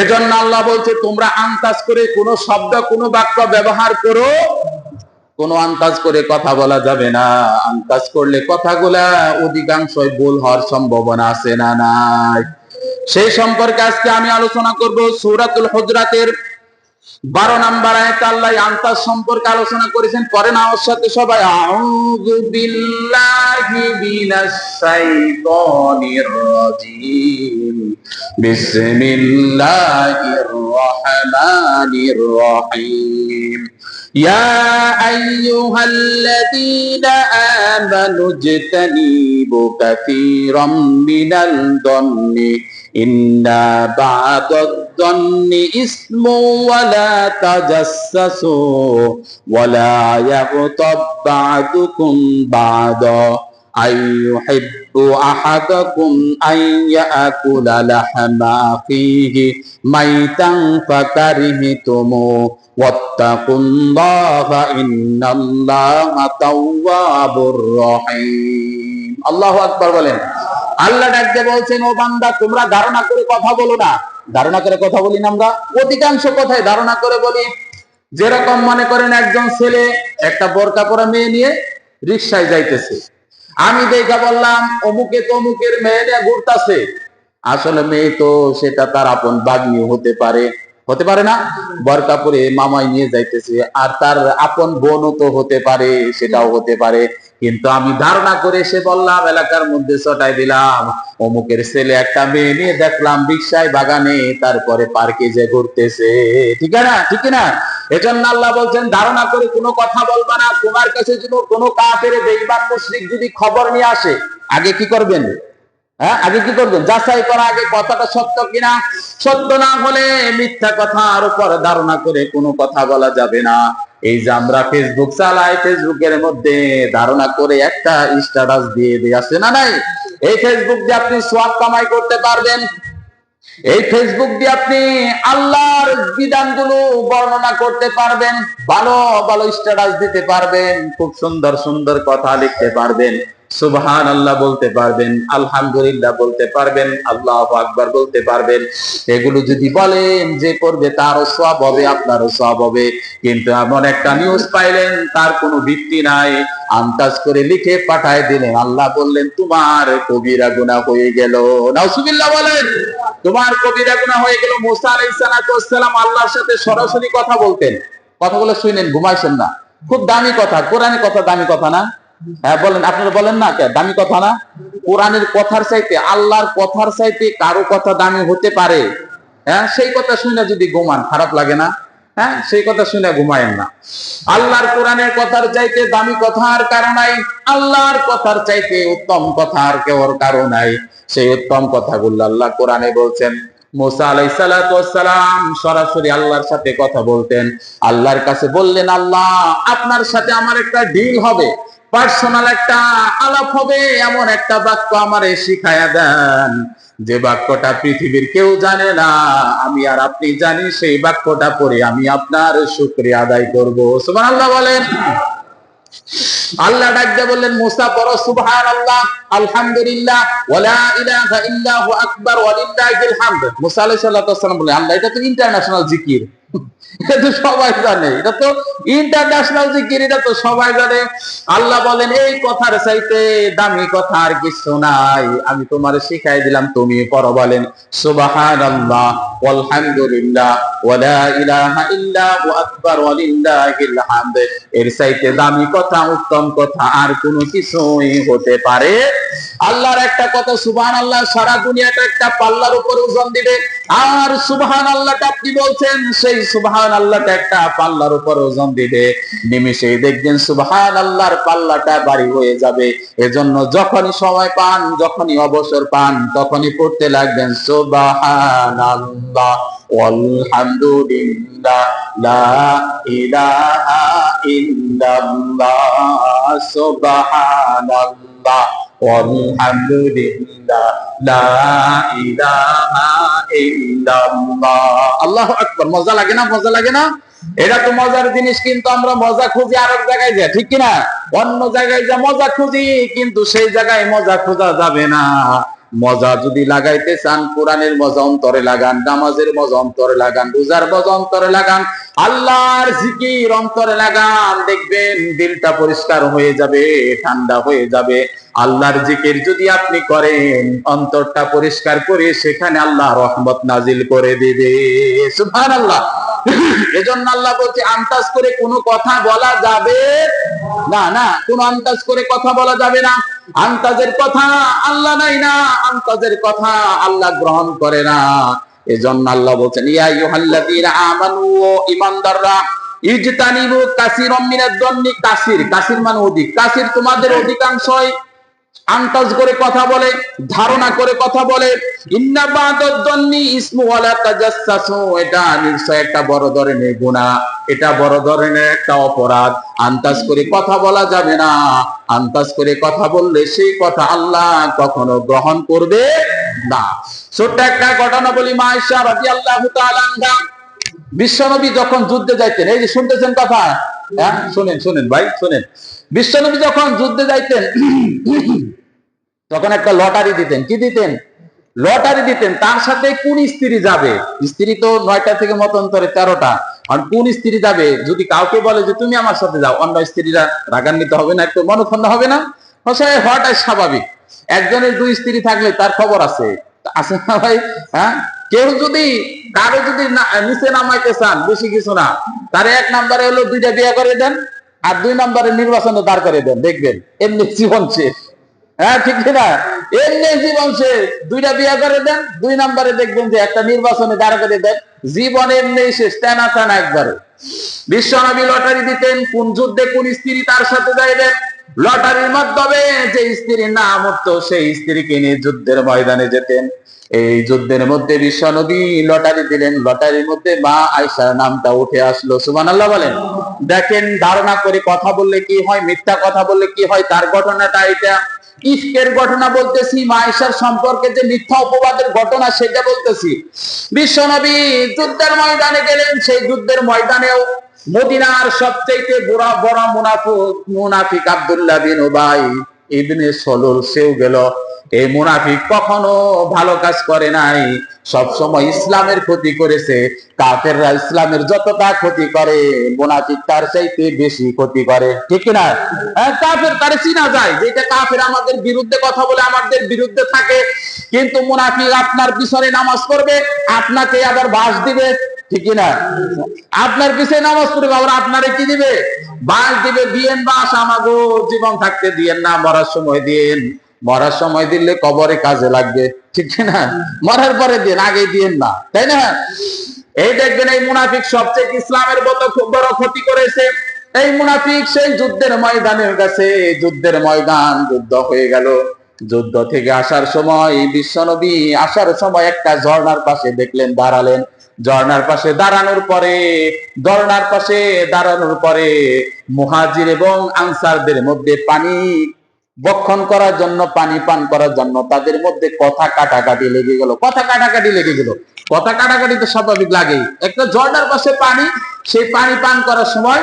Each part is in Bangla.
এজন্য আল্লাহ বলছে তোমরা আন্দাজ করে কোন শব্দ কোন বাক্য ব্যবহার করো, কোন আন্দাজ করে কথা বলা যাবে না। আন্দাজ করলে কথাগুলা অধিকাংশই ভুল হওয়ার সম্ভাবনা আছে না নাই? সেই সম্পর্কে আজকে আমি আলোচনা করব। সূরাতুল হুজরাতের 12 নম্বর আয়াতে আল্লাহ আন্দাজ সম্পর্কে আলোচনা করেছেন। পড়েন আমার সাথে সবাই, আউযু বিল্লাহি মিনাশ শাইতানির রাজীম, বিসমিল্লাহির রহমানির রহিম। ইয়া আইয়ুহাল্লাযীনা আমানু ইজতানিবু কাসীরাম মিনাল যন্নি ইন্না বা'দাদ-যন্নি ইসমু ওয়া লা তাজাসসাসু ওয়া লা ইয়াগতাব বা'দুকুম বা'দা আইয়ুহিব্বু আহাদাকুম আন ইয়াকুলা লাহমা আখিহি মাইতান ফাকারিহতুমু ওয়াত্তাকুল্লাহা ইন্নাল্লাহা তাওয়াবুর রহিম। আল্লাহু আকবার বলেন। আল্লাহ ডাকতে বলছেন, ও বান্দা তোমরা ধারণা করে কথা বলো না। ধারণা করে কথা বলি না আমরা? অধিকাংশ কথাই ধারণা করে বলি। যেরকম মনে করেন একজন ছেলে একটা বোরকা পরা মেয়ে নিয়ে রিকশায় যাইতেছে, আমি দেখা বললাম অমুকে তমুকের মেয়ে নিয়ে ঘুরতেছে। আসলে মেয়ে তো সেটা তার আপন বাগ্নি হতে পারে, হতে পারে না? বোরকা পরে মামাই নিয়ে যাইতেছে, আর তার আপন বোনও তো হতে পারে, সেটাও হতে পারে। কিন্তু আমি ধারণা করে এসে বললাম, এলাকার মধ্যে ছটাই দিলাম, অমুকের ছেলে একটা মেয়ে নিয়ে দেখলাম রিকশায় বাগানে, তারপরে পার্কে যে ঘুরতেছে। ঠিক না? ঠিক না? এজন্য আল্লাহ বলছেন ধারণা করে কোনো কথা বলবা না। তোমার কাছে যদি কোনো কাফের বেঈমান মুশরিক যদি খবর নিয়ে আসে, আগে কি করবেন? আগে কি করবেন? যাচাই করা আগে কথাটা সত্য কিনা। সত্য না হলে মিথ্যা কথার উপর ধারণা করে কোনো কথা বলা যাবে না। এই যে আমরা ফেসবুক চালাই, ফেসবুকের মধ্যে ধারণা করে একটা স্ট্যাটাস দিয়ে দিয়ে আসে না নাই? এই ফেসবুক দিয়ে আপনি সওয়াব কামাই করতে পারবেন। এই ফেসবুক দিয়ে আপনি আল্লাহর বিধানগুলো বর্ণনা করতে পারবেন, ভালো ভালো স্ট্যাটাস দিতে পারবেন, খুব সুন্দর সুন্দর কথা লিখতে পারবেন, সুবহানাল্লাহ বলতে পারবেন, আলহামদুলিল্লাহ বলতে পারবেন, আল্লাহু আকবার বলতে পারবেন। এগুলো যদি বলেন, যে করবে তারও সওয়াব হবে, আপনারও সওয়াব হবে। কিন্তু এমন একটা নিউজ পাইলেন তার কোনো ভিত্তি নাই, আন্দাজ করে লিখে পাঠায় দিলেন, আল্লাহ বললেন তোমার কবিরা গুনাহ হয়ে গেল। নাউজুবিল্লাহ বলেন। তোমার কবিরা গুনাহ হয়ে গেল। মুসা আলাইহিস সালাম আল্লাহর সাথে সরাসরি কথা বলতেন। কথাগুলো শুনেন, ঘুমাইছেন না। খুব দামি কথা, কোরআনের কথা দামি কথা না? হ্যাঁ বলেন, আপনারা বলেন না কে দামি কথা না? কোরআনের কথার চাইতে, আল্লাহর কথার চাইতে কারো কথা দামি হতে পারে? হ্যাঁ, সেই কথা শুনে যদি ঘুমান খারাপ লাগে না? হ্যাঁ, সেই কথা শুনে ঘুমায়েন না। আল্লাহর কোরআনের কথার চাইতে দামি কথা আর কারো নাই। আল্লাহর কথার চাইতে উত্তম কথা আর কেউর কারো নাই। সেই উত্তম কথাগুলো আল্লাহ কোরআনে বলছেন। মুসা আলাইহিস সালাম সরাসরি আল্লাহর সাথে কথা বলতেন। আল্লাহর কাছে বললেন, আল্লাহ আপনার সাথে আমার একটা ডিল হবে, পার্সোনাল একটা আলাপ হবে, এমন একটা বাক্য আমারে শিখায়া দেন যে বাক্যটা পৃথিবীর কেউ জানে না, আমি আর আপনি জানি। সেই বাক্যটা পড়ে আমি আপনার শুকরিয়া আদায় করব। সুবহানাল্লাহ বলেন। আল্লাহ ডাক দিয়ে বললেন, মুসা পড়ো সুবহানাল্লাহ, আলহামদুলিল্লাহ, ওয়ালা ইলাহা ইল্লাহু আকবার ওয়ালিল্লাহিল হামদ। মুসা আলাইহিস সালাম বলেন, আল্লাহ এটা তো ইন্টারন্যাশনাল জিকির, এটা তো সবাই জানে, এটা তো ইন্টারন্যাশনাল জিকির, এটা তো সবাই জানে। আল্লাহ বলেন, এই কথার চাইতে দামি কথা আর কিছু নাই, আমি তোমারে শিখাই দিলাম, তুমি পড়ো। বলেন সুবহানাল্লাহ ওয়ালহামদুলিল্লাহ ওয়ালা ইলাহা ইল্লাহু আকবার ওয়ালিল্লাহিল হামদ। এর চাইতে দামি কথা, উত্তম কথা আর কোনো কিছুই হতে পারে? আল্লাহর একটা কথা সুবহানাল্লাহ সারা দুনিয়াটা একটা পাল্লার উপর ওজন দিবে, আর সুবহানাল্লাহটা আপনি বলছেন, সেই সুবহানাল্লাহটা একটা পাল্লার উপর ওজন দিবে। নিমেষেই দেখবেন সুবহানাল্লাহর পাল্লাটা ভারী হয়ে যাবে। এজন্য যখনই সময় পান, যখনই অবসর পান, তখনই পড়তে লাগবেন সুবহানাল্লাহ ওয়ালহামদুলিল্লাহ লা ইলাহা ইল্লাল্লাহ সুবহানাল্লাহ ওয়ালহামদুলিল্লাহ লা ইলাহা ইল্লাল্লাহ। আল্লাহু আকবার। মজা লাগে না? মজা লাগে না? এটা তো মজার জিনিস, কিন্তু আমরা মজা খুঁজি আরেক জায়গায় যাই, ঠিক কিনা? অন্য জায়গায় যা মজা খুঁজি, কিন্তু সেই জায়গায় মজা খোঁজা যাবে না। মজা যদি লাগাইতে চান, কোরআনের মজা অন্তরে লাগান, নামাজের মজা অন্তরে লাগান, রোজার মজা অন্তরে লাগান, আল্লাহর জিকির অন্তরে লাগান, দেখবেন দিলটা পরিষ্কার হয়ে যাবে, ঠান্ডা হয়ে যাবে। আল্লাহর জিকির যদি আপনি করেন, অন্তরটা পরিষ্কার করে সেখানে আল্লাহ রহমত নাজিল করে দিবে। সুবহানাল্লাহ। এজন্য আল্লাহ বলছে আন্তাজ করে কোনো কথা বলা যাবে না। না, কোন আন্তাজ করে কথা বলা যাবে না। আন্তাজের কথা আল্লাহ নাই না, আন্তাজের কথা আল্লাহ গ্রহণ করে না। এজন্য আল্লাহ বলছেন ইয়া আইয়ুহাল্লাযীনা আমানু, ঈমানদাররা, ইজতানিবু কাসীরাম মিনাদ-দন্নি। কাসির, কাসির মানে অধিক, কাসির তোমাদের অধিকাংশই আন্তাজ করে কথা বলে, ধারণা করে কথা বলে। ইন্না বাদাদ-দন্নি ইসমু ওয়ালা তাজাসসু, এটা নিশ্চয় একটা বড় ধরনের গুনাহ, এটা বড় ধরনের একটা অপরাধ। আন্তাজ করে কথা বলা যাবে না। আন্তাজ করে কথা বললে সেই কথা আল্লাহ কখনো গ্রহণ করবে না। ছোট্ট একটা ঘটনা বলি। মা আয়েশা রাদিয়াল্লাহু তাআলা আনহা, বিশ্বনবী যখন যুদ্ধে যাইতেন, এই যে শুনতেছেন কথা, হ্যাঁ শুনেন শুনেন ভাই শুনেন, বিশ্বনবী যখন যুদ্ধে যাইতেন তখন একটা লটারি দিতেন। কি দিতেন? লটারি দিতেন। তার সাথে কোন স্ত্রী যাবে, স্ত্রী তো 9টা থেকে মতান্তরে 13টা, আর কোন স্ত্রী যাবে যদি কাউকে বলে যে তুমি আমার সাথে যাও, অন্য স্ত্রীরা রাগান্বিত হবে না, একটু মনক্ষুণ্ণ হবে না? হওয়াটাই স্বাভাবিক। একজনের 2 স্ত্রী থাকলে তার খবর আছে, আছে না ভাই? হ্যাঁ, কেউ যদি কারো যদি নিচে নামাইতে চান, বেশি কিছু না, তার 1 নম্বরে হলো 2টা বিয়ে করে দেন, আর 2 নম্বরে নির্বাচনে দাঁড় করে দেন, দেখবেন এমনি জীবন শেষ। হ্যাঁ ঠিক না? এমনি জীবন শেষ। 2টা বিয়ে করে দেন, 2 নম্বরে দেখবেন যে একটা নির্বাচনে দাঁড় করে দেন, জীবন এমনি শেষ, টানা টানা একবারে। বিশ্বনবী লটারি দিতেন, কোন যুদ্ধে কোন স্ত্রী তার সাথে যাইবেন। লটারির মাধ্যমে যে স্ত্রীর নাম উঠতো সেই স্ত্রীকে নিয়ে যুদ্ধের ময়দানে যেতেন। এই যুদ্ধের মধ্যে বিশ্বনবী লটারি দিলেন, লটারির মধ্যে মা আয়েশার নামটা উঠে আসলো। সুবহানাল্লাহ বলেন। দেখেন, ধারণা করে কথা বললে কি হয়, মিথ্যা কথা বললে কি হয়, তার ঘটনাটা এটা। ইফকের ঘটনা বলতেছি, মা আয়েশার সম্পর্কে যে মিথ্যা অপবাদের ঘটনা সেটা বলতেছি। বিশ্বনবী যুদ্ধের ময়দানে গেলেন, সেই যুদ্ধের ময়দানেও মদিনার সবচেয়ে বড় মুনাফিক আব্দুল্লাহ বিন উবাই ইবনে সলুল সেও গেল। এই মুনাফিক কখনো ভালো কাজ করে নাই, সব সময় ইসলামের ক্ষতি করেছে। কাফেররা ইসলামের যতটা ক্ষতি করে, মুনাফিক তার চাইতে বেশি ক্ষতি করে, ঠিক না? কাফের তারে চিনা যায় যে এটা কাফের, আমাদের বিরুদ্ধে কথা বলে, আমাদের বিরুদ্ধে থাকে। কিন্তু মুনাফিক আপনার পিছনে নামাজ পড়বে, আপনাকে আবার বাস দিবে, ঠিক না? আপনার পিছনে নামাজ পড়বে, আবার আপনারে কি দিবে? বাস দিবে। দিয়েন বাস, আমাগো জীবন থাকতে দিয়েন না, মরার সময় দিয়েন। মরার সময় দিলে কবরে কাজে লাগবে, ঠিক না? মরার পরে দিন, আগে দিয়েন না, তাই না? এই দেখবেন, এই মুনাফিক সবচেয়ে ইসলামের খুব বড় ক্ষতি করেছে। এই মুনাফিক সেই যুদ্ধের ময়দানে গেছে, যুদ্ধের ময়দান, যুদ্ধ হয়ে গেল। যুদ্ধ থেকে আসার সময় বিশ্বনবী আসার সময় একটা ঝর্ণার পাশে দেখলেন, দাঁড়ালেন। ঝর্ণার পাশে দাঁড়ানোর পরে মুহাজির এবং আনসারদের মধ্যে পানি বক্ষণ করার জন্য, পানি পান করার জন্য তাদের মধ্যে কথা কাটাকাটি লেগে গেল। কথা কাটাকাটি তো স্বাভাবিক লাগেই। একটা ঝর্ণার পাশে পানি, সেই পানি পান করার সময়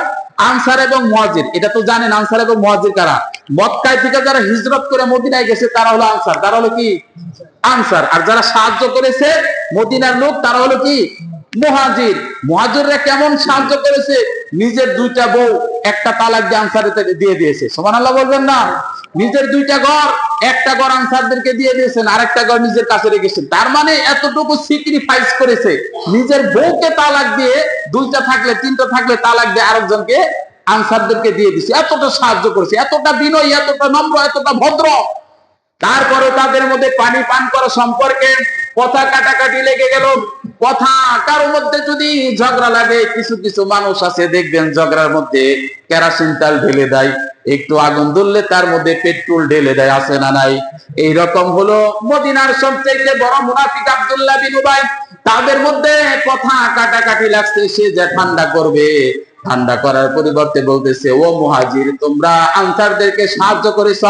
আনসার এবং মুহাজির, এটা তো জানেন আনসার এবং মুহাজির কারা। মক্কায় থেকে যারা হিজরত করে মদিনায় গেছে তারা হলো আনসার, তারা হলো কি? আনসার। আর যারা সাহায্য করেছে মদিনার লোক, তারা হলো কি? মুহাজির। মুহাজিররা কেমন সাহায্য করেছে? নিজের 2টা বউ একটা তালাক দিয়ে আনসারদের দিয়ে দিয়েছে। সুবহানাল্লাহ বলবেন না? নিজের 2টা ঘর, একটা ঘর আনসারদেরকে দিয়ে দিয়েছেন, আরেকটা ঘর নিজের কাছে রেখেছেন। তার মানে এতটুকু স্যাক্রিফাইস করেছে, নিজের বউকে তালাক দিয়ে, 2টা থাকলে 3টা থাকলে তালাক দিয়ে আরেকজনকে আনসারদেরকে দিয়ে দিছে। এতটা সাহায্য করেছে, এতটা বিনয়ী, এতটা নম্র, এতটা ভদ্র। তারপরে তাদের মধ্যে পানি পান করা সম্পর্কে কথা কাটাকাটি লেগে গেল। কথা কারোর মধ্যে যদি ঝগড়া লাগে, কিছু কিছু মানুষ আছে দেখবেন ঝগড়ার মধ্যে কেরোসিন তেল ঢেলে দেয়, একটু আগুন ধরলে তার মধ্যে পেট্রোল ঢেলে দেয়, আছে না নাই? এইরকম হলো মদিনার সবচেয়ে বড় মুনাফিক আব্দুল্লাহ বিন উবাই। তাদের মধ্যে কথা কাটাকাটি লাগছে, সে যে ঠান্ডা করবে, ঠান্ডা করার পরিবর্তে বলতেছে, ও মুহাজির, তোমরা আনসারদেরকে সাহায্য করেছ,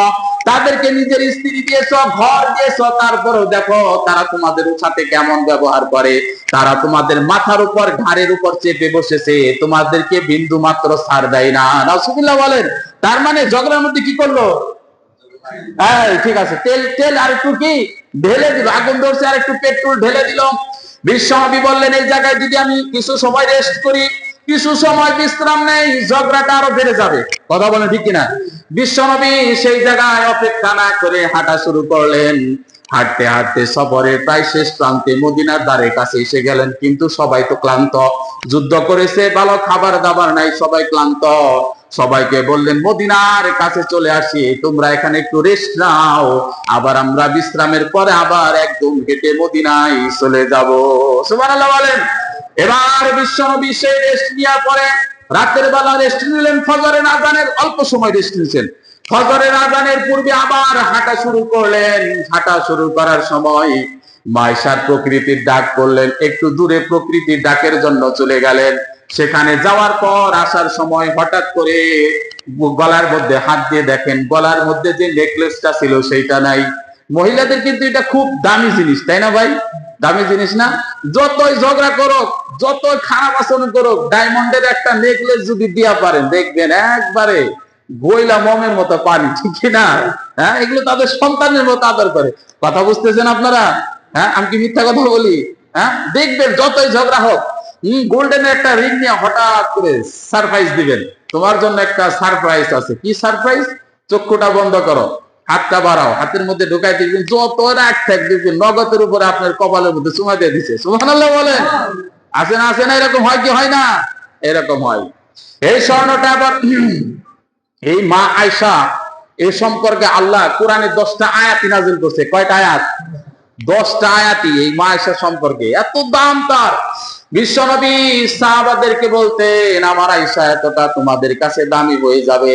তাদেরকে নিজের স্ত্রী দিয়েছ, ঘর দিয়েছ, তারপরেও দেখো তারা তোমাদের সাথে কেমন ব্যবহার করে। তারা তোমাদের মাথার উপর, ঘাড়ের উপর চেপে বসেছে, তোমাদেরকে বিন্দু মাত্র ছাড় দেয় না। রাসূলুল্লাহ বলেন, তার মানে ঝগড়ার মধ্যে কি করলো? ঠিক আছে, তেল আর একটু কি ঢেলে দিল, আগুন ধরছে আর একটু পেট্রোল ঢেলে দিল। বিশ্বনবী বললেন এই জায়গায় যদি আমি কিছু সময় রেস্ট করি, কিছু সময় বিশ্রাম নেই, ঝগড়াটা আরো বেড়ে যাবে। কথা বলেন ঠিক কিনা? বিশ্বনবী সেই জায়গায় অপেক্ষা না করে হাঁটা শুরু করলেন। হাঁটতে হাঁটতে সফরের প্রায় শেষ প্রান্তে মদিনার দ্বারের কাছে এসে গেলেন। কিন্তু সবাই তো ক্লান্ত, যুদ্ধ করেছে, ভালো খাবার দাবার নাই, সবাই ক্লান্ত। সবাইকে বললেন মদিনার কাছে চলে আসি, তোমরা এখানে একটু রেস্ট নাও, আবার আমরা বিশ্রামের পরে আবার একদম হেঁটে মদিনায় চলে যাব। সুবহানাল্লাহ বলেন। এবার বিশ্বনবী সেই রেস্ট নেওয়ার পরে রাতের বেলা রেস্ট নিলেন, ফজরের আযানের অল্প সময় রেস্ট নিয়েছেন। ফজরের আযানের পূর্বে আবার হাঁটা শুরু করলেন। হাঁটা শুরু করার সময় মাইশার প্রকৃতির ডাক করলেন, একটু দূরে প্রকৃতির ডাকের জন্য চলে গেলেন। সেখানে যাওয়ার পর আসার সময় হঠাৎ করে গলার মধ্যে হাত দিয়ে দেখেন গলার মধ্যে যে নেকলেসটা ছিল সেইটা নাই। মহিলাদের কিন্তু এটা খুব দামি জিনিস, তাই না ভাই? দামি জিনিস না? যতই ঝগড়া করুক, যতই খারাপ আচরণ করুক, ডায়মন্ডের একটা নেকলেস যদি দিয়া পারেন, দেখবেন একবারে গইলা মমের মতো পানি, ঠিক না? হ্যাঁ, এগুলো তাদের সন্তানের মতো আদর করে। কথা বুঝতেছেন আপনারা? হ্যাঁ, আমি কি মিথ্যা কথা বলি? হ্যাঁ, দেখবেন যতই ঝগড়া হোক, গোল্ডেনের একটা রিং নিয়ে হঠাৎ করে সারপ্রাইজ দিবেন, তোমার জন্য একটা সারপ্রাইজ আছে। কি সারপ্রাইজ? চক্ষুটা বন্ধ করো, হাতটা বাড়াও, হাতের মধ্যে ঢুকাই দিবেন, যত রাগ থাক দিবেন নগদের উপরে আপনার কপালের মধ্যে চুমা দিয়ে দিচ্ছে। সুবহানাল্লাহ বলেন। আছে না, আছে না? এরকম হয় কি হয় না? এরকম হয়। এই স্বর্ণটা আবার এই মা আয়েশা, এই সম্পর্কে আল্লাহ কোরআনে 10টা আয়াত নাযিল করছে। কয়টা আয়াত? 10টা আয়াতই এই মা আয়েশা সম্পর্কে। এত দাম তার। বিশ্বনবী সাহাবাদেরকে বলতেন আমার আয়েশা এতটা তোমাদের কাছে দামি হয়ে যাবে।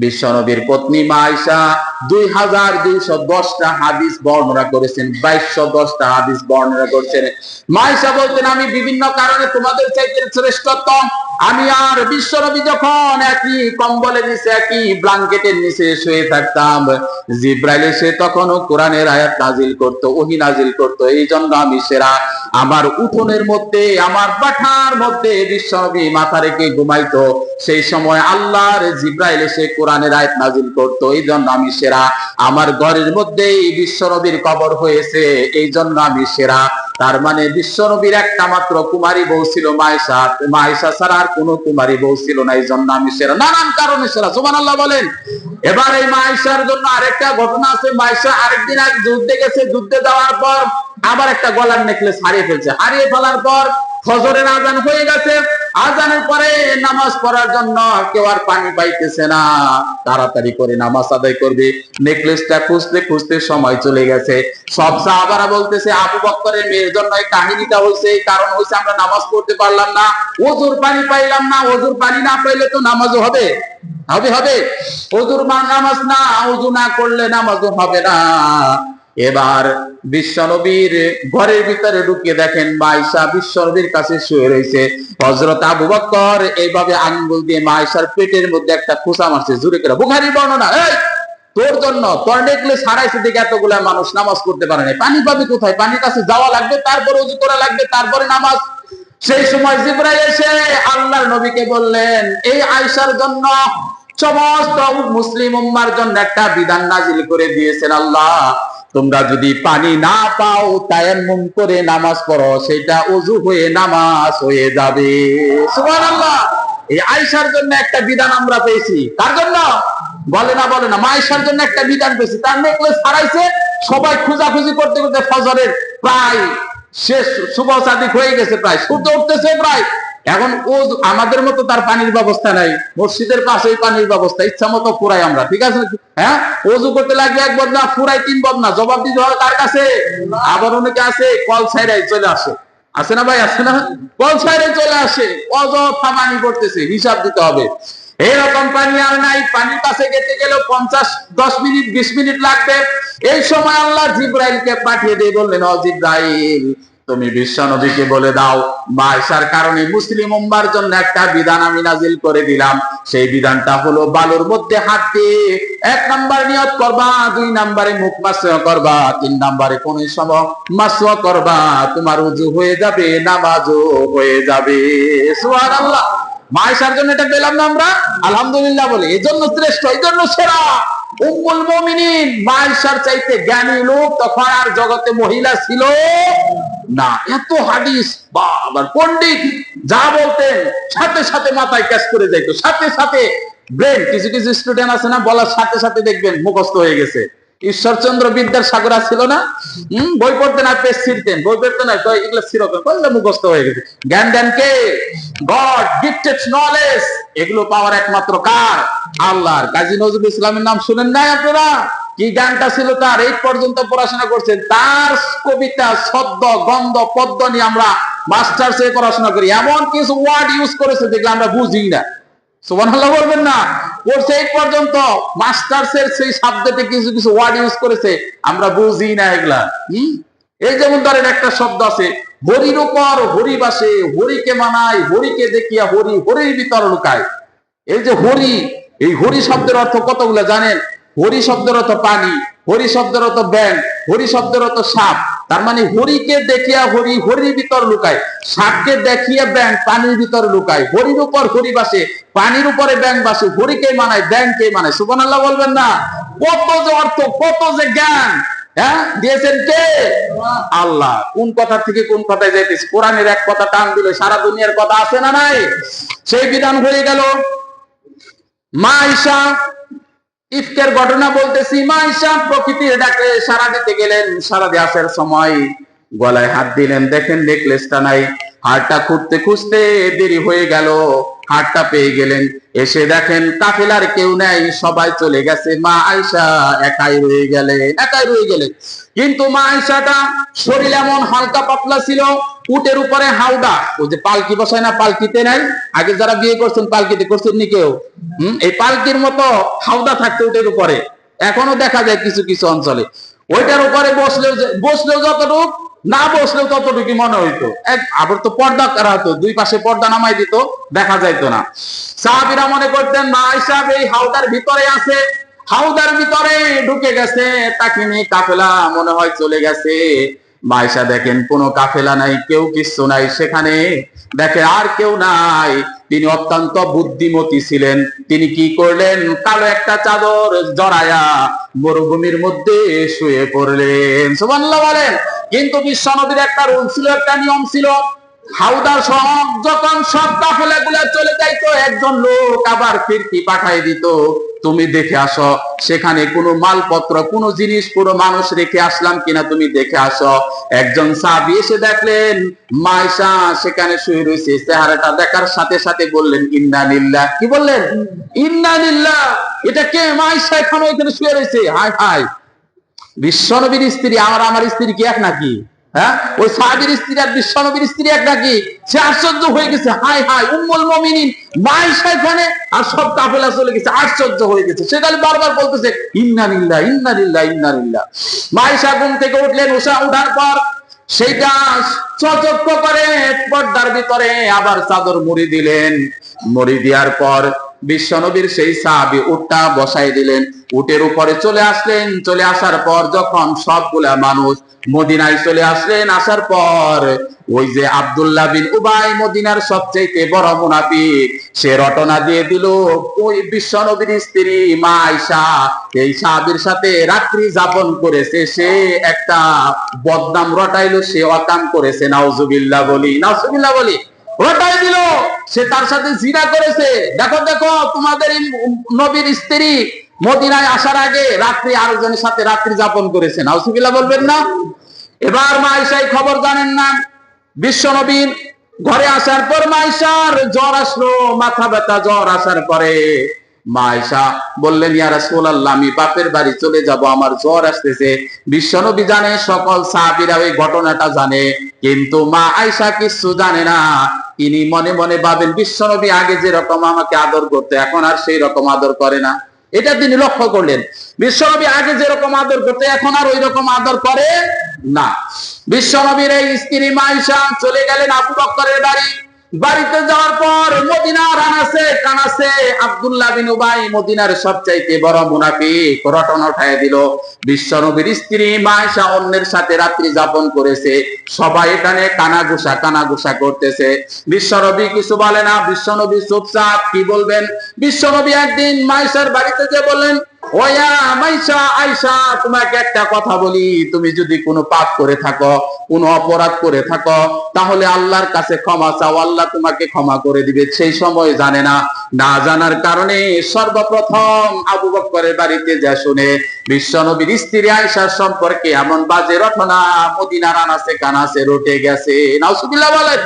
বিশ্বনবীর পত্নী মা আয়েশা 2210টা হাদিস বর্ণনা করেছেন, 2210টা হাদিস বর্ণনা করছেন। মা আয়েশা বলতেন আমি বিভিন্ন কারণে তোমাদের চাইতে শ্রেষ্ঠতম। আমি আর বিশ্বনবী যখন একই কম্বলের নিচে, একই ব্ল্যাঙ্কেটের নিচে শুয়ে থাকতাম, জিব্রাইল এসে তখনও কোরআনের আয়াত নাজিল করতো, ওহী নাজিল করতো। এই জন্য আমি সেরা। আমার উঠোনের মধ্যে, আমার পাঠার মধ্যে বিশ্বনবী মাথা রেখে ঘুমাইতো, সেই সময় আল্লাহর জিব্রাইল এসে কোরআনের আয়াত নাজিল করতো, এই জন্য আমি সেরা। আমার ঘরের মধ্যেই বিশ্বনবীর কবর হয়েছে, এই জন্য আমি সেরা। তার মানে বিশ্বনবীর একটা মাত্র কুমারী বউ ছিল মা আয়েশা, মা আয়েশা ছাড়া আর কোনো কুমারী বউ ছিল না, এই জন্য আমি সেরা। নানান কারণে সেরা। সুবহানাল্লাহ বলেন। এবার এই মা আয়েশার জন্য আরেকটা ঘটনা আছে। মা আয়েশা আরেকদিন এক যুদ্ধে গেছে, যুদ্ধে যাওয়ার পর আবার একটা গলার নেকলেস হারিয়ে ফেলছে। হারিয়ে ফেলার পর ফজরের আজান হয়ে গেছে। আজানের পরে নামাজ পড়ার জন্য কেউ আর পানি পাইতেছে না, তাড়াতাড়ি করে নামাজ আদায় করবে। নেকলেসটা খুঁজতে খুঁজতে সময় চলে গেছে। সব সাহাবারা বলতেছে আবু বকরের মেয়ের জন্য এই কাহিনীটা হয়েছে, এই কারণ হয়েছে আমরা নামাজ পড়তে পারলাম না, ওযুর পানি পাইলাম না। ওযুর পানি না পাইলে তো নামাজও হবে হবে হবে ওযুর নামাজ না, ওযু না করলে নামাজও হবে না। এবার বিশ্বনবীর ঘরের ভিতরে ঢুকে দেখেন মা আয়েশা বিশ্বনবীর কাছে শুয়ে রয়েছে। হযরত আবু বকর এইভাবে আঙ্গুল দিয়ে মা আয়েশার পেটের মধ্যে একটা খোঁচা মারছে, জোরে করে। বুখারীর বর্ণনা। এই তোর জন্য তোর নেকলেস হারাইছে দেখে এতগুলা মানুষ নামাজ পড়তে পারে না, পানি পাবে কোথায়? পানির কাছে যাওয়া লাগবে, তারপরে ওযু করা লাগবে, তারপরে নামাজ। সেই সময় জিবরাইল এসে আল্লাহর নবীকে বললেন এই আয়েশার জন্য সমস্ত মুসলিম উম্মার জন্য একটা বিধান নাজিল করে দিয়েছেন আল্লাহ। তোমরা যদি পানি না পাও তায়াম্মুম করে নামাজ পড়ো, সেটা ওযু হয়ে নামাজ হয়ে যাবে। সুবহানাল্লাহ। এই আয়েশার জন্য একটা বিধান আমরা পেয়েছি। কার জন্য? বলে না, বলে না। মা আয়েশার জন্য একটা বিধান পেয়েছি। তার নেকলেস হারাইছে, সবাই খোঁজাখুঁজি করতে করতে ফজরের প্রায় শেষ, সুবহ সাদিক হয়ে গেছে, প্রায় সূর্য উঠতেছে প্রায়। এখন ও আমাদের মতো তার পানির ব্যবস্থা নাই, মসজিদের পাশেই পানির ব্যবস্থা, ইচ্ছা মতো ফুরাই আমরা, ঠিক আছে? হ্যাঁ, ওযু করতে লাগবে এক বদনা, ফুরাই 3 বদনা, জবাব দিতে হয় কার কাছে? আবার অনেকে আছে কল ছাইড়াই চলে আসে, আছে না ভাই? আছে না? কল ছাইড়াই চলে আসে, অযথা পানি পড়তেছে, হিসাব দিতে হবে। এরকম পানি আর নাই, পানির কাছে যেতে গেলে 10 মিনিট 20 মিনিট লাগবে। এই সময় আল্লাহ জিবরাইলকে পাঠিয়ে দিয়ে বললেন ও জিবরাইল তুমি বিশ্বনবীকে বলে দাও মা আয়েশার কারণে মুসলিম উম্মার জন্য একটা বিধান আমি নাজিল করে দিলাম। সেই বিধানটা হলো বালুর মধ্যে হাত দিয়ে 1 নাম্বার নিয়ত করবা, 2 নাম্বারে মুখ মাসওয়া করবা, 3 নাম্বারে কোন সময় মাসওয়া করবা, তোমার ওযু হয়ে যাবে, নামাজও হয়ে যাবে। সুবহানাল্লাহ। মা আয়েশার জন্য এটা পেলাম না আমরা, আলহামদুলিল্লাহ বলি। এজন্য শ্রেষ্ঠ, এজন্য সেরা। উম্মুল মুমিনিন মা আয়েশার চাইতে জ্ঞানী লোক তখন আর জগতে মহিলা ছিল না। এত হাদিস, বাবার পণ্ডিত, যা বলতেন সাথে সাথে মাথায় ক্যাচ করে যাইতো, সাথে সাথে ব্রেন। কিছু কিছু স্টুডেন্ট আছে না, বলার সাথে সাথে দেখবেন মুখস্থ হয়ে গেছে। ঈশ্বরচন্দ্র বিদ্যাসাগর ছিল না, বই পড়তেন আর পেজ ছিঁড়তেন, বই পড়তেন না তো এগুলো ছিঁড়তেন, বললে মুখস্থ হয়ে গেছে। জ্ঞান দেন কে? God gifted knowledge. এগুলো পাওয়ার একমাত্র কার? আল্লাহর। কাজী নজরুল ইসলামের নাম শুনেন নাই আপনারা? কি গানটা ছিল তার, এই পর্যন্ত পড়াশোনা করছেন। তার কবিতা, শব্দ, গন্ধ, পদ্য নিয়ে আমরা মাস্টার্সে পড়াশোনা করি। এমন কিছু ওয়ার্ড ইউজ করেছে যেগুলো আমরা বুঝি না। সুবহানাল্লাহ বলবেন না? পড়ছে এই পর্যন্ত মাস্টার্সের সেই সাবজেক্টে কিছু কিছু ওয়ার্ড ইউজ করেছে, আমরা বুঝি না এগুলা। এই যেমন ধরেন একটা শব্দ আছে, হরির উপর হরি বাসে, হরিকে মানায়, হরিকে দেখিয়া হরি হরির ভিতর লুকায়। এই যে হরি, এই হরি শব্দের অর্থ কতগুলো জানেন? হরি শব্দের অর্থ পানি, হরি শব্দের অর্থ ব্যাং, হরি শব্দের অর্থ সাপ। তার মানে হরিকে দেখিয়া হরি হরির ভিতর লুকায়, সাপকে দেখিয়া ব্যাং পানির ভিতর লুকায়, হরির উপর হরি বাসে, পানির উপরে ব্যাং বাসে, হরিকে মানায় ব্যাংকে মানায়। সুবহানাল্লাহ বলবেন না? কত যে অর্থ, কত যে জ্ঞান দিয়েছেন কে? আল্লাহ। কোন কথা থেকে কোন কথায় যাইতেছে, কোরআনের এক কথা টান দিলে সারা দুনিয়ার কথা আছে না নাই? সেই বিধান হয়ে গেল। মা আয়েশা ইফকের ঘটনা বলতেছি। মা আয়েশা প্রকৃতির ডাকে সাড়া দিতে গেলেন, সাড়া দিয়ে আসার সময় গলায় হাত দিলেন, দেখেন নেকলেসটা নাই। হারটা খুঁজতে খুঁজতে দেরি হয়ে গেল, হারটা পেয়ে গেলেন। এসে দেখেন কাফেলার কেউ নাই, সবাই চলে গেছে, মা আয়েশা একাই রয়ে গেলেন। কিন্তু মা আয়েশাটা শরীর এমন হালকা পাতলা ছিল, উটের উপরে হাওদা, ওই যে পালকি বসায় না, পালকিতে নাই? আগে যারা বিয়ে করছেন পালকিতে করছেন নি কেউ? এই পালকির মতো হাওদা থাকতো উটের উপরে, এখনো দেখা যায় কিছু কিছু অঞ্চলে। ওইটার উপরে বসলেও যতটুকু, না বসলেও ততটুকু মনে হইতো। আবার তো পর্দা করা হতো, দুই পাশে পর্দা নামাই দিত, দেখা যাইতো না। সাহাবীরা মনে করতেন মা আয়েশা এই হাওদার ভিতরে আছে, হাওদার ভিতরে ঢুকে গেছে, তাকে নিয়ে কাফেলা মনে হয় চলে গেছে। মা আয়েশা দেখেন কোনো কাফেলা নাই, কেউ কিচ্ছু নাই সেখানে, দেখে আর কেউ নাই। তিনি অত্যন্ত বুদ্ধিমতী ছিলেন। তিনি কি করলেন? কালো একটা চাদর জড়ায়া মরুভূমির মধ্যে শুয়ে পড়লেন। সুবহানাল্লাহ বলেন। কিন্তু বিশ্বনবীর একটা রুল ছিল, একটা নিয়ম ছিল, হাওদার সব যখন সব কাফেলাগুলো চলে যাইতো, একজন লোক আবার ফিরতি পাঠাই দিত, তুমি দেখে আসো সেখানে কোনো মালপত্র, কোনো জিনিস, কোনো মানুষ রেখে আসলাম কিনা, তুমি দেখে আসো। একজন সাহাবী এসে দেখলেন মা আয়েশা সেখানে শুয়ে রয়েছে। চেহারাটা দেখার সাথে সাথে বললেন ইন্না লিল্লাহ। কি বললেন? ইন্না লিল্লাহ। এটা কে? মা আয়েশা এখনো এখানে শুয়ে রয়েছে। হায় হায়, বিশ্বনবীর স্ত্রী আর আমার স্ত্রী কি এক নাকি? ওই সাহাবীর স্ত্রী আর বিশ্বনবীর স্ত্রী এক নাকি? সে আশ্চর্য হয়ে গেছে। হায় হায়, উম্মুল মুমিনিন মা আয়েশা এখানে, আর সব কাফেলা চলে গেছে। আশ্চর্য হয়ে গেছে। সে খালি বারবার বলতেছে ইন্না লিল্লাহ, ইন্না লিল্লাহ, ইন্না লিল্লাহ। মা আয়েশা ঘুম থেকে উঠলেন। ওঠার পর সেইটা চকচক করে পর্দার ভিতরে আবার চাদর মুড়ি দিলেন। মুড়ি দেওয়ার পর বিশ্বনবীর সেই সাহাবী উটটা বসাই দিলেন, উটের উপরে চলে আসলেন। চলে আসার পর যখন সবগুলা মানুষ মদিনায় চলে আসলেন, আসার পর ওই যে আব্দুল্লাহ বিন উবাই, মদিনার সবচেয়ে বড় মুনাফিক, সে রটনা দিয়ে দিল ওই বিশ্বনবীর স্ত্রী মা আয়েশা এই সাহাবীর সাথে রাত্রি যাপন করেছে, সে একটা বদনাম রটাইলো, সে অকাম করেছে। নাউজুবিল্লাহ বলি, নাউজুবিল্লাহ বলি। রটাই দিল সে তার সাথে জিনা করেছে। দেখো দেখো, তোমাদের নবীর স্ত্রী মদিনায় আসার আগে রাত্রি আরেকজনের সাথে রাত্রি যাপন করেছে। নাউজুবিল্লাহ বলবেন না? এবার মা আয়েশা খবর জানেন না। বিশ্বনবীর ঘরে আসার পর মা আয়েশার জ্বর আসলো, মাথা ব্যথা। জ্বর আসার পরে মা আয়েশা বললেন ইয়া রাসূলুল্লাহ, আমি বাপের বাড়ি চলে যাব, আমার জ্বর আসতেছে। বিশ্বনবী জানে, সকল সাহাবীরা এই ঘটনাটা জানে, কিন্তু মা আয়েশা কিছু জানে না। তিনি মনে মনে ভাবেন বিশ্বনবী আগে যেরকম আমাকে আদর করতে, এখন আর সেই রকম আদর করে না। এটা তিনি লক্ষ্য করলেন। বিশ্বনবী আগে যেরকম আদর করতে, এখন আর ওই রকম আদর করে না। বিশ্বনবীর এই স্ত্রী মা আয়েশা চলে গেলেন আবু বকরের বাড়ি। বাড়িতে যাওয়ার পর মদিনার কানাসে আব্দুল্লাহ বিন উবাই, মদিনার সবচাইতে বড় মুনাফিক, রটনা উঠায় দিল বিশ্বনবীর স্ত্রী মা আয়েশা অন্যের সাথে রাত্রি যাপন করেছে। সবাই এখানে কানাঘুষা করতেছে। বিশ্বনবী কিছু বলে না, বিশ্বনবী চুপচাপ। কি বলবেন? বিশ্বনবী একদিন মা আয়েশার বাড়িতে যে বললেন ওয়া মাইশা, আয়েশা তোমাকে একটা কথা বলি, তুমি যদি কোনো পাপ করে থাকো, কোনো অপরাধ করে থাকো, তাহলে আল্লাহর কাছে ক্ষমা চাও, আল্লাহ তোমাকে ক্ষমা করে দিবে। সেই সময় জানে না, না জানার কারণে সর্বপ্রথম আবু বকরের বাড়িতে যা শুনে বিশ্বনবীর স্ত্রী আয়েশার সম্পর্কে এমন বাজে রটনা মদিনার আনাচে কানাচে রটে গেছে। নাউজুবিল্লাহ বলেন।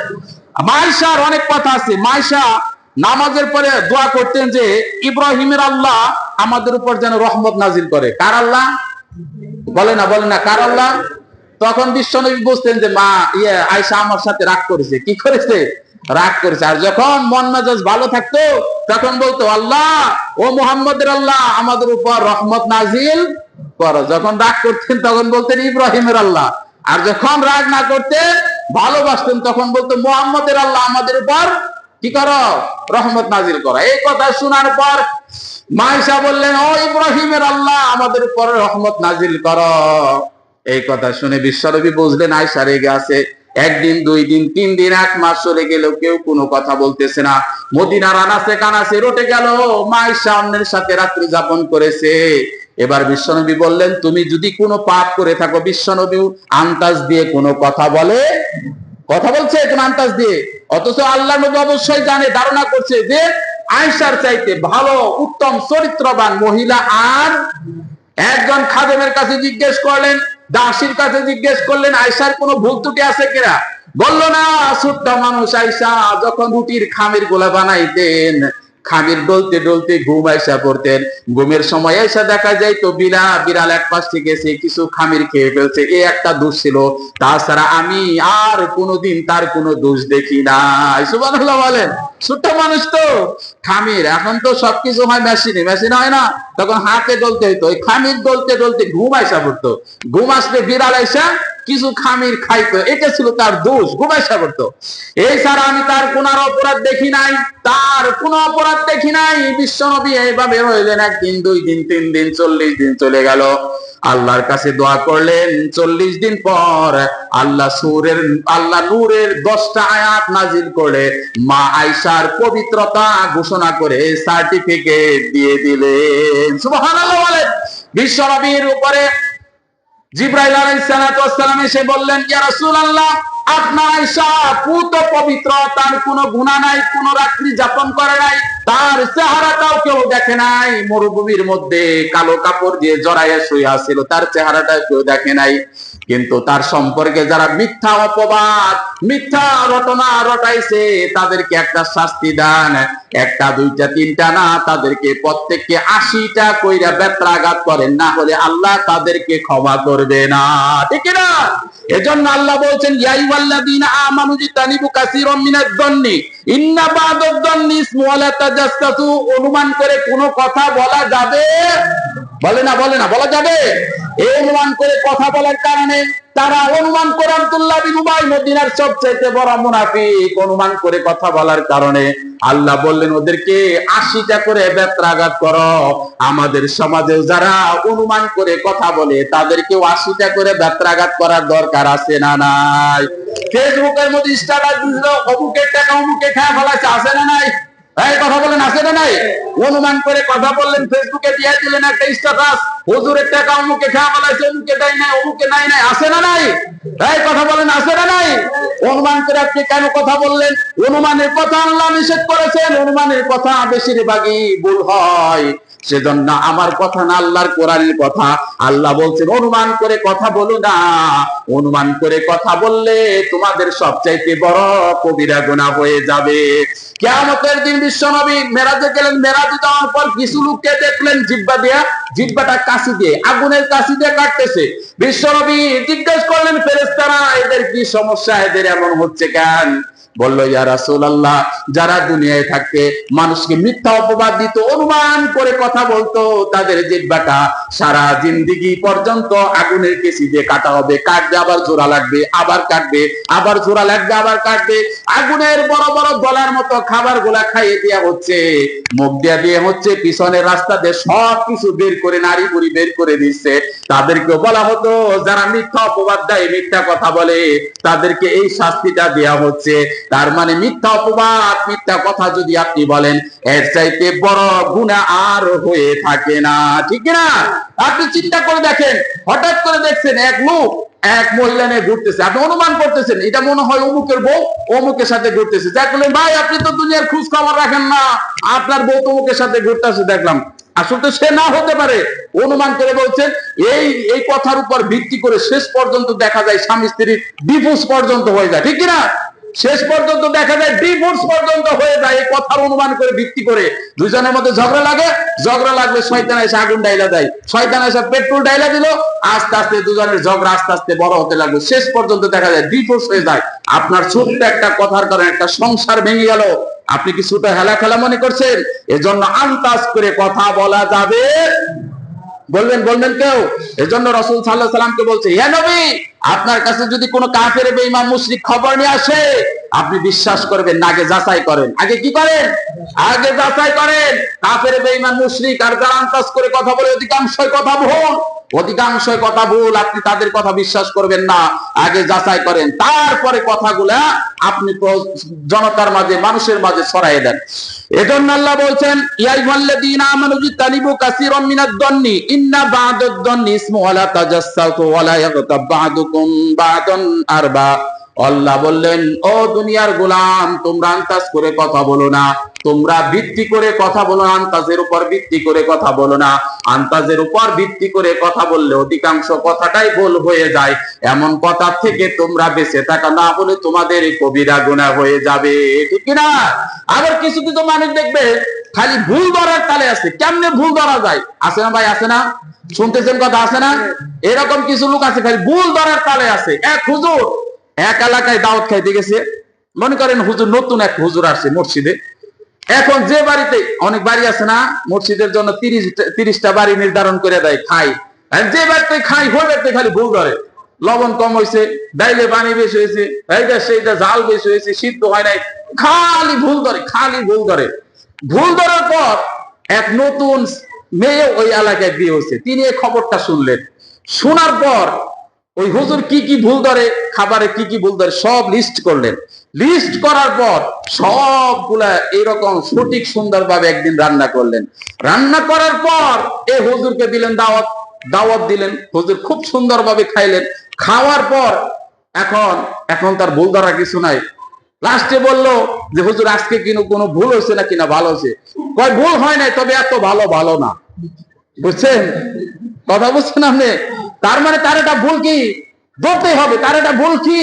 মায়েশার অনেক কথা আছে। মায়েশা নামাজের পরে দোয়া করতেন যে ইব্রাহিমের আল্লাহ আমাদের উপর যেন রহমত নাজিল করে। কার আল্লাহ? বলে না কার আল্লাহ? তখন বিশ্বনবী বুঝতেন যে মা আয়েশা আমার সাথে রাগ করেছে। কি করেছে? রাগ করেছে। আর যখন মন মেজাজ ভালো থাকতো তখন বলতো আল্লাহ, ও মুহাম্মদের আল্লাহ আমাদের উপর রহমত নাজিল করো। যখন রাগ করতেন তখন বলতেন ইব্রাহিমের আল্লাহ। আর যখন রাগ না করতেন, ভালোবাসতেন, তখন বলতো মুহাম্মদের আল্লাহ আমাদের উপর কি করো? রহমত নাজিল করো। এই কথা শোনার পর মায়েশা বললেন, ও ইব্রাহিমের আল্লাহ আমাদের উপর রহমত নাজিল করো। এই কথা শুনে বিশ্বনবী বুঝলেন আয়েশা রেগে আছে। একদিন, 2 দিন, 3 দিন, 1 মাস চলে গেল, কেউ কোনো কথা বলতেছে না। মদিনার আনাচে কানাচে রটে গেল মায়েশা অন্যের সাথে রাত্রি যাপন করেছে। এবার বিশ্বনবী বললেন, তুমি যদি কোনো পাপ করে থাকো, বিশ্বনবী আন্তাজ দিয়ে কোনো কথা বলে, কথা বলছে কোন আন্তাজ দিয়ে, অথচ আল্লাহ নবী অবশ্যই জানে, ধারণা করছে যে আয়েশার চাইতে ভালো উত্তম চরিত্রবান মহিলা আর। একজন খাদেমের কাছে জিজ্ঞেস করলেন, দাসীর কাছে জিজ্ঞেস করলেন আয়েশার কোনো ভুল ত্রুটি আছে কিনা। বললো না, ছোট্ট মানুষ আয়েশা যখন রুটির খামির গোলা বানাইতেন, খামির ডলতে ডলতে ঘুম আয়েশা পড়তেন। ঘুমের সময় আয়েশা দেখা যায় তো বিড়াল এক পাশ থেকে এসে কিছু খামির খেয়ে ফেলছে, এই একটা দোষ ছিল। তাছাড়া আমি আর কোনোদিন তার কোনো দোষ দেখি নাই। সুবহানাল্লাহ বলেন। ছোট্ট মানুষ তো, খামির, এখন তো সবকিছু হয় মেশিনে হয় না, তখন হাতে ডলতে হইতো। ওই খামির ডলতে ডলতে ঘুম আয়েশা পড়তো। ঘুম আসলে বিড়াল আয়েশা কিছু খামির খাইতো, এটা ছিল তার দোষ, ঘুম আয়েশা পড়তো। এই ছাড়া আমি তার কোন অপরাধ দেখি নাই, তার কোনো অপরাধ দেখি নাই। বিশ্বনবী এইভাবে রইলেন 1 দিন, 2 দিন, 3 দিন, 40 দিন চলে গেল। আল্লাহর কাছে দোয়া করলেন। 40 দিন পর আল্লাহ নূরের 10টা আয়াত নাজিল করে মা আয়েশার পবিত্রতা ঘোষণা করে সার্টিফিকেট দিয়ে দিলেন। সুবহানাল্লাহ বলেন। বিশ্বনবীর উপরে জিবরাইল আলাইহিস সালাতু ওয়াস সালাম এসে বললেন, ইয়া রাসূলুল্লাহ, আপনার আয়েশা পুত পবিত্র, তার কোনো গুনাহ নাই, কোনো রাত্রি যাপন করে নাই, তার চেহারাটাও কেউ দেখে নাই। মরুভূমির মধ্যে কালো কাপড় দিয়ে জড়াইয়া শুয়ে ছিল, তার চেহারাটা কেউ দেখে নাই। কিন্তু তার সম্পর্কে যারা মিথ্যা অপবাদ, মিথ্যা রটনা রটাইছে, তাদেরকে একটা শাস্তি দান। 1টা 2টা 3টা না, তাদেরকে প্রত্যেককে 80টা কইরা বেত্রাঘাত করেন, না হলে আল্লাহ তাদেরকে ক্ষমা করবে না। ঠিক না? এজন্য আল্লাহ বলছেন, ইয়া আইয়ুহাল্লাযীনা আমানু জিতানিবু কাসীরাম মিনাজ-যন্নি ইন্না বা'দাদ-যন্নি ইসমুন ওয়া লা তাজাসসাসু। অনুমান করে কোনো কথা বলা যাবে? বলে না বলা যাবে? এই অনুমান করে কথা বলার কারণে তারা অনুমান করে আব্দুল্লাহ বিন উবাই মদিনার সবচেয়ে বড় মুনাফিক। অনুমান করে কথা বলার কারণে আল্লাহ বললেন ওদেরকে 80টা করে বেত্রাঘাত করো। আমাদের সমাজেও যারা অনুমান করে কথা বলে তাদেরকেও 80টা করে বেত্রাঘাত করার দরকার আছে না নাই? ফেসবুকের মধ্যে স্ট্যাটাস দিল, অমুকের টাকা অমুকে খেয়ে ফেলাছে, আছে না নাই? এই কথা বলেন, আছে না নাই? অনুমান করে কথা বললেন, ফেসবুকে দিয়ে দিলেন একটা স্ট্যাটাস, হুজুরের টাকা অমুকে খেয়ে ফেলাছে, অমুকে দেয় নাই, অমুকে নাই, আছে না নাই? এই কথা বলেন, আছে না নাই? অনুমান করে আপনি কেন কথা বললেন? অনুমানের কথা আল্লাহ নিষেধ করেছেন। অনুমানের কথা বেশিরভাগই ভুল হয়, সেজন্য আমার কথা না, আল্লাহর কোরআনের কথা। আল্লাহ বলছেন অনুমান করে কথা বলো না। অনুমান করে কথা বললে তোমাদের সবচাইতে বড় কবিরা গুনাহ হয়ে যাবে। কিয়ামতের দিন বিশ্বনবী মেরাজে গেলেন। মেরাজে যাওয়ার পর কিছু লোককে দেখলেন জিহ্বাটা কাশি দিয়ে, আগুনের কাশি দিয়ে কাটতেছে। বিশ্বনবী জিজ্ঞেস করলেন, ফেরেশতারা এদের কি সমস্যা, এদের এমন হচ্ছে কেন? বলল, ইয়া রাসূলুল্লাহ, যারা দুনিয়ায় থাকতে মানুষকে মিথ্যা অপবাদ দিত, অনুমান করে কথা বলতো, তাদের জিহ্বাটা সারা জিন্দেগি পর্যন্ত আগুনের কেসি দিয়ে কাটা হবে। কাটবে, আবার জোড়া লাগবে, আবার কাটবে, আবার জোড়া লাগবে, আবার কাটবে। আগুনের বড় বড় গলার মতো খাবার গুলা খাইয়ে দেওয়া হচ্ছে, মুখ দিয়ে হচ্ছে, পিছনের রাস্তা দিয়ে সবকিছু বের করে, নারী বুড়ি বের করে দিচ্ছে। তাদেরকে বলা হতো যারা মিথ্যা অপবাদ দেয়, মিথ্যা কথা বলে, তাদেরকে এই শাস্তিটা দেওয়া হচ্ছে। তার মানে মিথ্যা অপবাদ, মিথ্যা কথা যদি আপনি বলেন, এর চাইতে বড় গুনাহ আর হয়ে থাকে না, ঠিক না? আপনি চিন্তা করে দেখেন, হঠাৎ করে দেখছেন এক লোক এক মহিলা নিয়ে ঘুরতেছে, আপনি অনুমান করতেছেন এটা মনে হয় অমুকের বউ, অমুকের সাথে ঘুরতেছে। যাক বললেন, ভাই আপনি তো দুনিয়ার খোঁজ খবর রাখেন না, আপনার বউ অমুকের সাথে ঘুরতেছে দেখলাম। আসলে সে না হতে পারে, অনুমান করে বলছেন। এই কথার উপর ভিত্তি করে শেষ পর্যন্ত দেখা যায় স্বামী স্ত্রীর ডিভোর্স পর্যন্ত হয়ে যায়, ঠিক না? শেষ পর্যন্ত দেখা যায় ডিভোর্স পর্যন্ত হয়ে যায় এই কথার অনুমান করে ভিত্তি করে। দুজনের মধ্যে ঝগড়া লাগে, ঝগড়া লাগবে শয়তান এসে আগুন ডাইলা দেয়, শয়তান এসে পেট্রোল ডাইলা দিল, আস্তে আস্তে দুজনের ঝগড়া আস্তে আস্তে বড় হতে লাগবে, শেষ পর্যন্ত দেখা যায় ডিভোর্স হয়ে যায়। আপনার ছোট্ট একটা কথার কারণে একটা সংসার ভেঙে গেল, আপনি কি ছোট হেলা খেলা মনে করছেন? এজন্য আন্দাজ করে কথা বলা যাবে, বলবেন কেউ? এজন্য রাসূল সাল্লাল্লাহু আলাইহি ওয়াসাল্লামকে বলছে, হে নবী, আপনার কাছে যদি কোনো কাফের বেঈমান মুশরিক খবর নিয়ে আসে, আপনি বিশ্বাস করবেন না, আগে যাচাই করেন। আগে কি করেন? আগে যাচাই করেন। কাফের বেঈমান মুশরিক আর যারা আন্দাজ করে কথা বলে অধিকাংশই কথা ভুল, অধিকাংশই কথা ভুল, আপনি তাদের কথা বিশ্বাস করবেন না, আগে যাচাই করেন, তারপরে কথাগুলা আপনি জনতার মাঝে, মানুষের মাঝে ছড়াই দেন। এজন্য আল্লাহ বলছেন, ইয়া আইয়ুহাল্লাযীনা আমানু জিতানিবু কাসীরাম মিনাদ-দন্নি ইন্না বা'দাদ-দন্নি ইসমু ওয়ালা তাজাসসাসু ওয়ালা ইয়াগতাব বা'দুকুম বা'দান আরবা। আল্লাহ বললেন, ও দুনিয়ার গোলাম, তোমরা আন্দাজ করে কথা বলো না, তোমরা ভিত্তি করে কথা বলো না, আন্দাজের উপর ভিত্তি করে কথা বলো না। আন্দাজের উপর ভিত্তি করে কথা বললে অধিকাংশ কথাটাই ভুল হয়ে যায়। এমন কথা থেকে তোমরা বেঁচে থাকা, না হলে তোমাদের কবিরা গুনাহ হয়ে যাবে, ঠিক না? আবার কিছু কিছু মানুষ দেখবে খালি ভুল ধরার তালে আছে। কেমনে ভুল ধরা যায়? আছে না ভাই, আছে না? শুনতেছেন কথা, আছে না? এরকম কিছু লোক আছে খালি ভুল ধরার তালে আছে। এক হুজুর এক এলাকায় দাওয়াত খাইতে গেছে, মনে করেন হুজুর নতুন এক হুজুর আসছে মসজিদে। এখন যে বাড়িতে, অনেক বাড়ি আছে না মসজিদের জন্য 30টা বাড়ি নির্ধারণ করে দেয় খাই, যে বাড়িতে খাই ওই বাড়িতে খালি ভুল ধরে। লবণ কম হয়েছে, ডাইলে পানি বেশি হয়েছে, এইটা সেইটা জাল বেশি হয়েছে, সিদ্ধ হয় নাই, খালি ভুল ধরে, খালি ভুল ধরে। ভুল ধরার পর এক নতুন মেয়ে ওই এলাকায় বিয়ে হয়েছে, তিনি এই খবরটা শুনলেন। শোনার পর ওই হুজুর কি কি ভুল ধরে, খাবারে কি কি ভুল ধরে সব লিস্ট করলেন। লিস্ট করার পর সবগুলা এরকম সঠিক সুন্দরভাবে একদিন রান্না করলেন। রান্না করার পর এই হুজুরকে দিলেন দাওয়াত দিলেন। হুজুর খুব সুন্দরভাবে খাইলেন। খাওয়ার পর এখন তার ভুল ধরা কিছু নাই। লাস্টে বলল যে হুজুর আজকে কোনো ভুল হয়েছে না কিনা ভালো হয়েছে? কয় ভুল হয় নাই, তবে এত ভালো না। বুঝছেন কথা? বুঝছেন আপনি? তার মানে তার এটা ভুল কি ধরতে হবে, তার এটা ভুল কি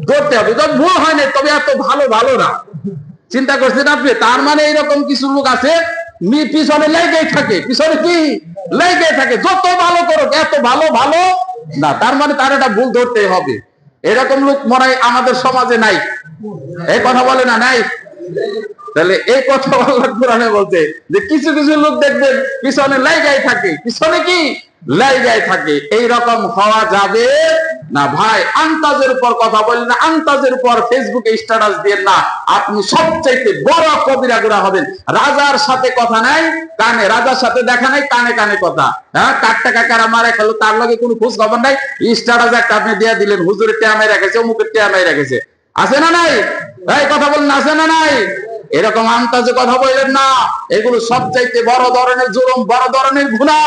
ধরতে হবে। তবে ভুল হয় না, তবে এত ভালো না। চিন্তা করছেন আপনি? তার মানে এইরকম কিছু লোক আছে পিছনে লেগেই থাকে, পিছনে কি লেগে থাকে, যত ভালো করুক এত ভালো না। তার মানে তার এটা ভুল ধরতে হবে। এরকম লোক মনে হয় আমাদের সমাজে নাই। এই কথা বলে না, নাই? তাহলে এই কথা আল্লাহ কোরআনে বলতে যে কিছু কিছু লোক দেখবেন পিছনে লাইগাই থাকে, পিছনে কি লাইগাই থাকে। এইরকম হওয়া যাবে না ভাই। আন্দাজের উপর কথা বলেন না, আন্দাজের উপর ফেসবুকে স্ট্যাটাস দিয়ে না, আপনি সবচাইতে বড় কবিরা গুনাহ হবেন। রাজার সাথে কথা নাই কানে, রাজার সাথে দেখা নাই কানে কানে কথা। হ্যাঁ, কার টাকা কারা মারে খেলো তার লগে কোনো খোঁজ খবর নাই। স্ট্যাটাস একটা আপনি দিয়ে দিলেন, হুজুরের টেয়ামাই রেখেছে, অমুকের টেয়ামাই রেখেছে। আছে না নাই? এই কথা বলেন, আছে না নাই? এরকম আন্দাজে কথা বললেন না, এগুলো সবচাইতে বড় ধরনের জুলুম, বড় ধরনের গুনাহ।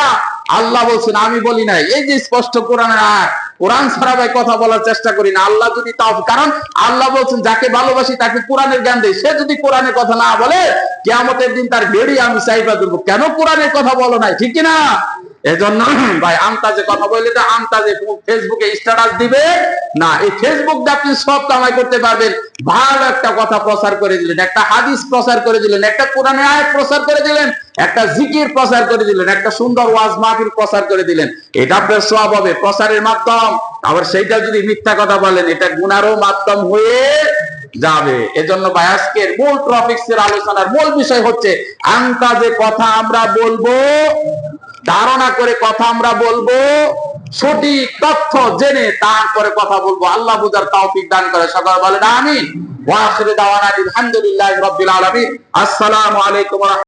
আল্লাহ বলছেন, আমি বলি নাই। এই যে স্পষ্ট কোরআনের আয়াত, কোরআন ছাড়া ভাই কথা বলার চেষ্টা করি না। আল্লাহ যদি তাও, কারণ আল্লাহ বলছেন যাকে ভালোবাসি তাকে কোরআনের জ্ঞান দেয়। সে যদি কোরআনের কথা না বলে, কিয়ামতের দিন তার বেড়ি আমি চাইবা দেবো, কেন কোরআনের কথা বলো নাই, ঠিক কিনা? এজন্য ভাই আন্দাজে কথা বললে তো আন্দাজে ফেসবুকে স্ট্যাটাস দিবে না। এই ফেসবুক দিয়ে আপনি সব কামাই করতে পারবেন। ভালো একটা কথা প্রচার করে দিলেন, একটা হাদিস প্রচার করে দিলেন, একটা কোরআনের আয়াত প্রচার করে দিলেন, একটা জিকির প্রচার করে দিলেন, একটা সুন্দর ওয়াজ মাহফিল প্রচার করে দিলেন, এটা আপনার সওয়াব হবে, প্রচারের মাধ্যম। আবার সেইটা যদি মিথ্যা কথা বলেন, এটা গুনাহরও মাধ্যম হয়ে যাবে। এজন্য ভাই আজকের মূল টপিকসের আলোচনার মূল বিষয় হচ্ছে আন্দাজে কথা আমরা বলবো, ধারণা করে কথা আমরা বলবো, সঠিক তথ্য জেনে তারপরে কথা বলবো। আল্লাহ বুঝার তৌফিক দান করে। সকলে বলেন আমিন। ওয়া আখিরু দাওয়ানা আলহামদুলিল্লাহি রাব্বিল আলামিন। আসসালামু আলাইকুম।